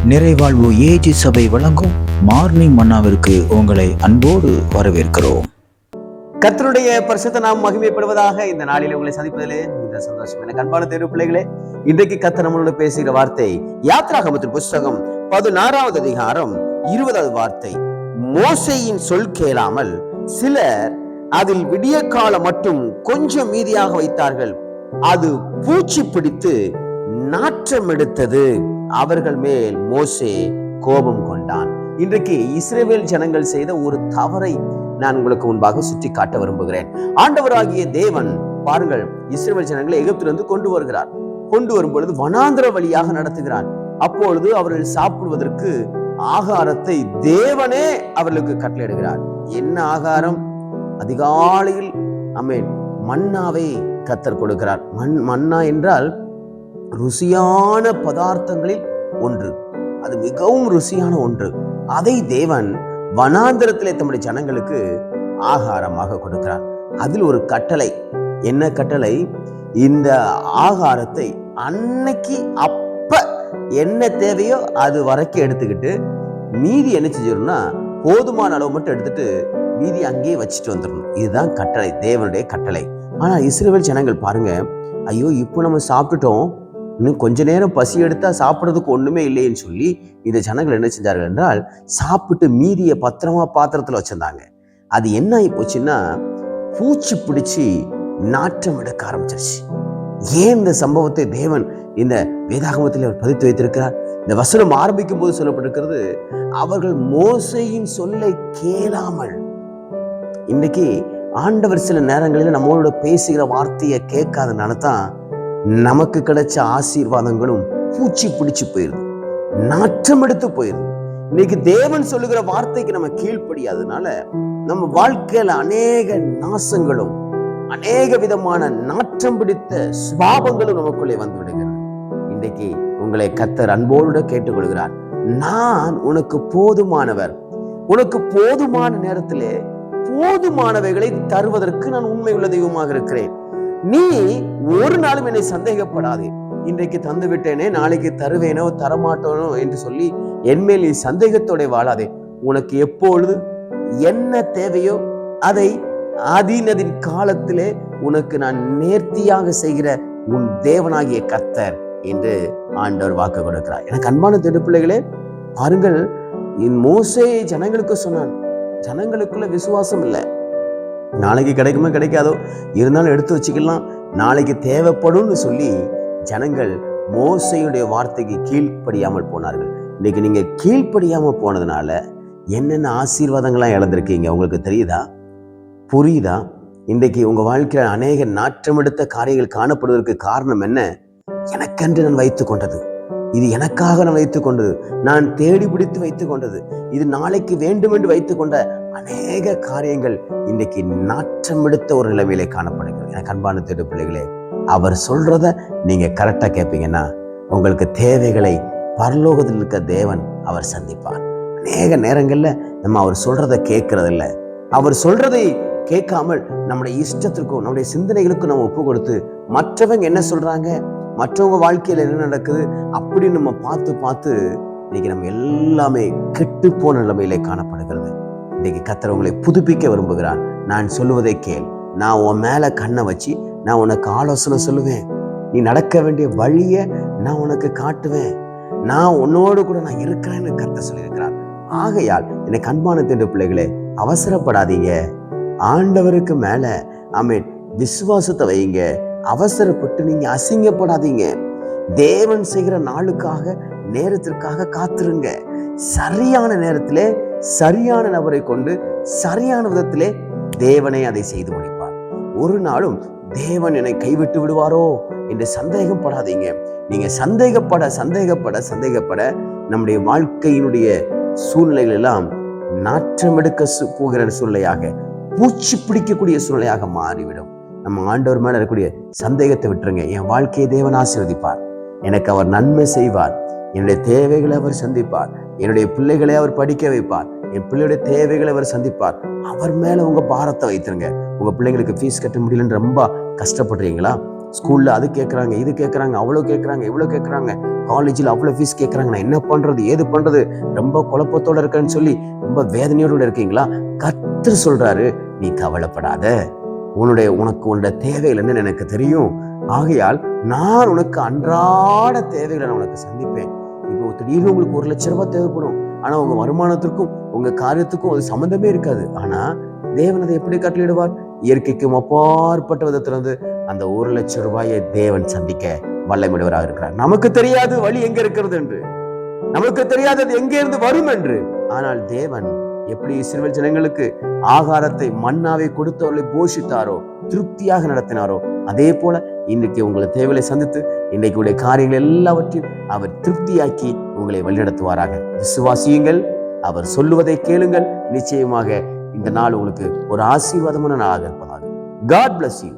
நிறைவாழ்வு AG சபை வழங்கும் morning மன்னாவிற்கு உங்களை அன்போடு வரவேற்கிறோம். கர்த்தருடைய பரிசுத்த நாம் மகிமைப்படுவதாக. இந்த நாளில் உங்களை சந்திப்பதிலே இந்த சந்தோஷம். எனக்கு அன்பான தேர்வு பிள்ளைகளே, இன்றைக்கு கர்த்தர் நம்மளோட பேசுகிற வார்த்தை யாத்ராகமத்தின் புஸ்தகம் 16வது அதிகாரம் 20வது வார்த்தை. மோசேயின் சொல் கேளாமல் சிலர் அதில் விடிய காலம் மட்டும் கொஞ்சம் மீதியாக வைத்தார்கள். அது பூச்சி பிடித்து நாற்றம் எடுத்தது. அவர்கள் மேல் மோசே கோபம் கொண்டான். இன்றைக்கு இஸ்ரவேல் ஜனங்கள் செய்த ஒரு தவறை நான் உங்களுக்கு முன்பாக சுட்டி காட்ட விரும்புகிறேன். ஆண்டவராகிய தேவன் பாருங்கள், இஸ்ரவேல் ஜனங்களை எகிப்திலிருந்து கொண்டு வருகிறார். கொண்டு வரும் பொழுது வனாந்திர வழியாக நடத்துகிறார். அப்பொழுது அவர்கள் சாப்பிடுவதற்கு ஆகாரத்தை தேவனே அவர்களுக்கு கட்டளையிடுகிறார். என்ன ஆகாரம்? அதிகாலையில் மன்னாவை கர்த்தர் கொடுக்கிறார். மன்னா என்றால் ருசியான பதார்த்தங்களில் ஒன்று, அது மிகவும் ருசியான ஒன்று. அதை தேவன் வனாந்திரத்திலே தம்முடைய ஜனங்களுக்கு ஆகாரமாக கொடுக்கிறார். அதில் ஒரு கட்டளை. என்ன கட்டளை? இந்த ஆகாரத்தை அன்னைக்கு அப்ப என்ன தேவையோ அது வரைக்கும் எடுத்துக்கிட்டு மீதி என்ன செஞ்சிடணும்னா போதுமான அளவு மட்டும் எடுத்துட்டு மீதி அங்கேயே வச்சுட்டு வந்துடணும். இதுதான் கட்டளை, தேவனுடைய கட்டளை. ஆனா இஸ்ரவேல் ஜனங்கள் பாருங்க, ஐயோ இப்போ நம்ம சாப்பிட்டுட்டோம், இன்னும் கொஞ்ச நேரம் பசி எடுத்தா சாப்பிட்றதுக்கு ஒண்ணுமே இல்லைன்னு சொல்லி இந்த ஜனங்கள் என்ன செஞ்சார்கள் என்றால் சாப்பிட்டு மீதியை பத்திரமா பாத்திரத்துல வச்சிருந்தாங்க. அது என்ன ஆகி போச்சுன்னா பூச்சி பிடிச்சி நாற்றம் எடுக்க ஆரம்பிச்சிருச்சு. ஏன் இந்த சம்பவத்தை தேவன் இந்த வேதாகமத்தில் அவர் பதித்து வைத்திருக்கிறார்? இந்த வசனம் ஆரம்பிக்கும் போது சொல்லப்பட்டிருக்கிறது, அவர்கள் மோசேயின் சொல்லை கேளாமல். இன்னைக்கு ஆண்டவர் சில நேரங்களில் நம்மளோட பேசுகிற வார்த்தையை கேட்காதனால தான் நமக்கு கிடைச்ச ஆசீர்வாதங்களும் பூச்சி பிடிச்சு போயிருது, நாற்றம் எடுத்து போயிருது. இன்னைக்கு தேவன் சொல்லுகிற வார்த்தைக்கு நம்ம கீழ்ப்படியாதனால நம்ம வாழ்க்கையில அநேக நாசங்களும் அநேக விதமான நாற்றம் பிடித்த சுபாவங்களும் நமக்குள்ளே வந்து விடுகிறது. இன்றைக்கு உங்களை கர்த்தர் அன்போடு கேட்டுக்கொள்கிறார். நான் உனக்கு போதுமானவர். உனக்கு போதுமான நேரத்திலே போதுமானவைகளை தருவதற்கு நான் உண்மை உள்ள தெய்வமாக இருக்கிறேன். நீ ஒரு நாளும் என்னை சந்தேகப்படாதே. இன்றைக்கு தந்து விட்டேனே, நாளைக்கு தருவேனோ தரமாட்டோனோ என்று சொல்லி என்மேல் நீ சந்தேகத்தோட வாழாதே. உனக்கு எப்பொழுது என்ன தேவையோ அதை அதீனதின் காலத்திலே உனக்கு நான் நேர்த்தியாக செய்கிற உன் தேவனாகிய கர்த்தர் என்று ஆண்டவர் வாக்கு கொடுக்கிறார். எனக்கு அன்பான பிள்ளைகளே, பாருங்கள், மோசே ஜனங்களுக்கு சொன்னான். ஜனங்களுக்குள்ள விசுவாசம் இல்லை. நாளைக்கு கிடைக்குமோ கிடைக்காதோ, இருந்தாலும் எடுத்து வச்சுக்கலாம், நாளைக்கு தேவைப்படும்னு சொல்லி ஜனங்கள் மோசேயுடைய வார்த்தைக்கு கீழ்ப்படியாமல் போனார்கள். இன்னைக்கு நீங்க கீழ்ப்படியாம போனதுனால என்னென்ன ஆசீர்வாதங்கள்லாம் இழந்திருக்கீங்க உங்களுக்கு தெரியுதா? புரியுதா? இன்றைக்கு உங்க வாழ்க்கையில் அநேக நாற்றம் எடுத்த காரியங்கள் காணப்படுவதற்கு காரணம் என்ன? எனக்கென்று நான் வைத்துக் கொண்டது, இது எனக்காக நான் வைத்துக் கொண்டது, நான் தேடி பிடித்து வைத்துக் கொண்டது, இது நாளைக்கு வேண்டும் என்று வைத்துக் கொண்ட அநேக காரியங்கள் இன்றைக்கு நாற்றம் எடுத்த ஒரு நிலைமையிலே காணப்படுகிறது. எனக்கு அன்பான தேடு பிள்ளைகளே, அவர் சொல்றத நீங்க கரெக்டா கேட்பீங்கன்னா உங்களுக்கு தேவைகளை பரலோகத்தில் இருக்க தேவன் அவர் சந்திப்பார். அநேக நேரங்கள்ல நம்ம அவர் சொல்றதை கேட்கறது இல்லை. அவர் சொல்றதை கேட்காமல் நம்முடைய இஷ்டத்திற்கும் நம்முடைய சிந்தனைகளுக்கும் நம்ம ஒப்பு கொடுத்து மற்றவங்க என்ன சொல்றாங்க, மற்றவங்க வாழ்க்கையில என்ன நடக்குது அப்படின்னு நம்ம பார்த்து இன்னைக்கு நம்ம எல்லாமே கெட்டு போன நிலைமையிலே காணப்படுகிறது. இன்னைக்கு கர்த்தர் உங்களை புதுப்பிக்க விரும்புகிறார். நான் சொல்லுவதை கேள். நான் உன் மேல கண்ணை வச்சு நான் உனக்கு ஆலோசனை சொல்லுவேன். நீ நடக்க வேண்டிய வழியை நான் உனக்கு காட்டுவேன். நான் உன்னோடு கூட நான் இருக்கிறேன்னு கர்த்தர் சொல்லியிருக்கிறார். ஆகையால் எனக்கு அன்பான தேடு பிள்ளைகளே, அவசரப்படாதீங்க. ஆண்டவருக்கு மேல விசுவாசத்தை வைங்க. அவசரப்பட்டு நீங்க அசிங்கப்படாதீங்க. தேவன் செய்கிற நாளுக்காக நேரத்திற்காக காத்திருங்க. சரியான நேரத்திலே சரியான நபரை கொண்டு சரியான விதத்திலே தேவனே அதை செய்து முடிப்பார். ஒரு நாளும் தேவன் என்னை கைவிட்டு விடுவாரோ என்று சந்தேகப்படாதீங்க. நீங்க சந்தேகப்பட நம்முடைய வாழ்க்கையினுடைய சூழ்நிலைகள் எல்லாம் நாற்றம் எடுக்க போகிற சூழ்நிலையாக, பூச்சி பிடிக்கக்கூடிய சூழ்நிலையாக மாறிவிடும். நம்ம ஆண்டவர் மேல இருக்கக்கூடிய சந்தேகத்தை விட்டுருங்க. என் வாழ்க்கையை தேவன் ஆசீர்வதிப்பார். எனக்கு அவர் நன்மை செய்வார். என்னுடைய தேவைகளை அவர் சந்திப்பார். என்னுடைய பிள்ளைகளை அவர் படிக்க வைப்பார். என் பிள்ளையுடைய தேவைகளை அவர் சந்திப்பார். அவர் மேல உங்க பாரத்தை வைத்துருங்க. உங்க பிள்ளைங்களுக்கு ஃபீஸ் கட்ட முடியலன்னு ரொம்ப கஷ்டப்படுறீங்களா? ஸ்கூல்ல அது கேட்குறாங்க, இது கேட்குறாங்க, அவ்வளோ கேட்குறாங்க, இவ்வளோ கேட்குறாங்க. காலேஜில் அவ்வளவு ஃபீஸ் கேட்கறாங்க, நான் என்ன பண்றது ஏது பண்றது, ரொம்ப குழப்பத்தோட இருக்கேன்னு சொல்லி ரொம்ப வேதனையோட இருக்கீங்களா? கர்த்தர் சொல்றாரு, நீ கவலைப்படாத, உனடைய தேவைகள் என்னன்னு எனக்கு தெரியும். ஆகையால் நான் உனக்கு அன்றாட தேவைகளை நான் உனக்கு சந்திப்பேன். இப்போ திடீர்னு உங்களுக்கு 1 லட்சம் ரூபாய் தேவைப்படும். ஆனா உங்க வருமானத்திற்கும் உங்க காரியத்துக்கும் அது சம்பந்தமே இருக்காது. ஆனா தேவன் அதை எப்படி கட்டளையிடுவார்? இயற்கைக்கும் அப்பாற்பட்ட விதத்திலிருந்து அந்த 1 லட்சம் ரூபாயை தேவன் சந்திக்க வல்லமையுடையவராக இருக்கிறார். நமக்கு தெரியாது வழி எங்க இருக்கிறது என்று, நமக்கு தெரியாது அது எங்கே இருந்து வரும் என்று. ஆனால் தேவன் எப்படி இஸ்ரவேல் ஜனங்களுக்கு ஆகாரத்தை மன்னாவை கொடுத்து அவர்களை போஷித்தாரோ, திருப்தியாக நடத்தினாரோ, அதே போல இன்னைக்கு உங்களை தேவையை சந்தித்து இன்னைக்கு உடைய காரியங்கள் எல்லாவற்றையும் அவர் திருப்தியாக்கி உங்களை வழிநடத்துவாராக. விசுவாசியுங்கள், அவர் சொல்லுவதை கேளுங்கள். நிச்சயமாக இந்த நாள் உங்களுக்கு ஒரு ஆசீர்வாதமான நாளாக இருப்பதாக. God bless you.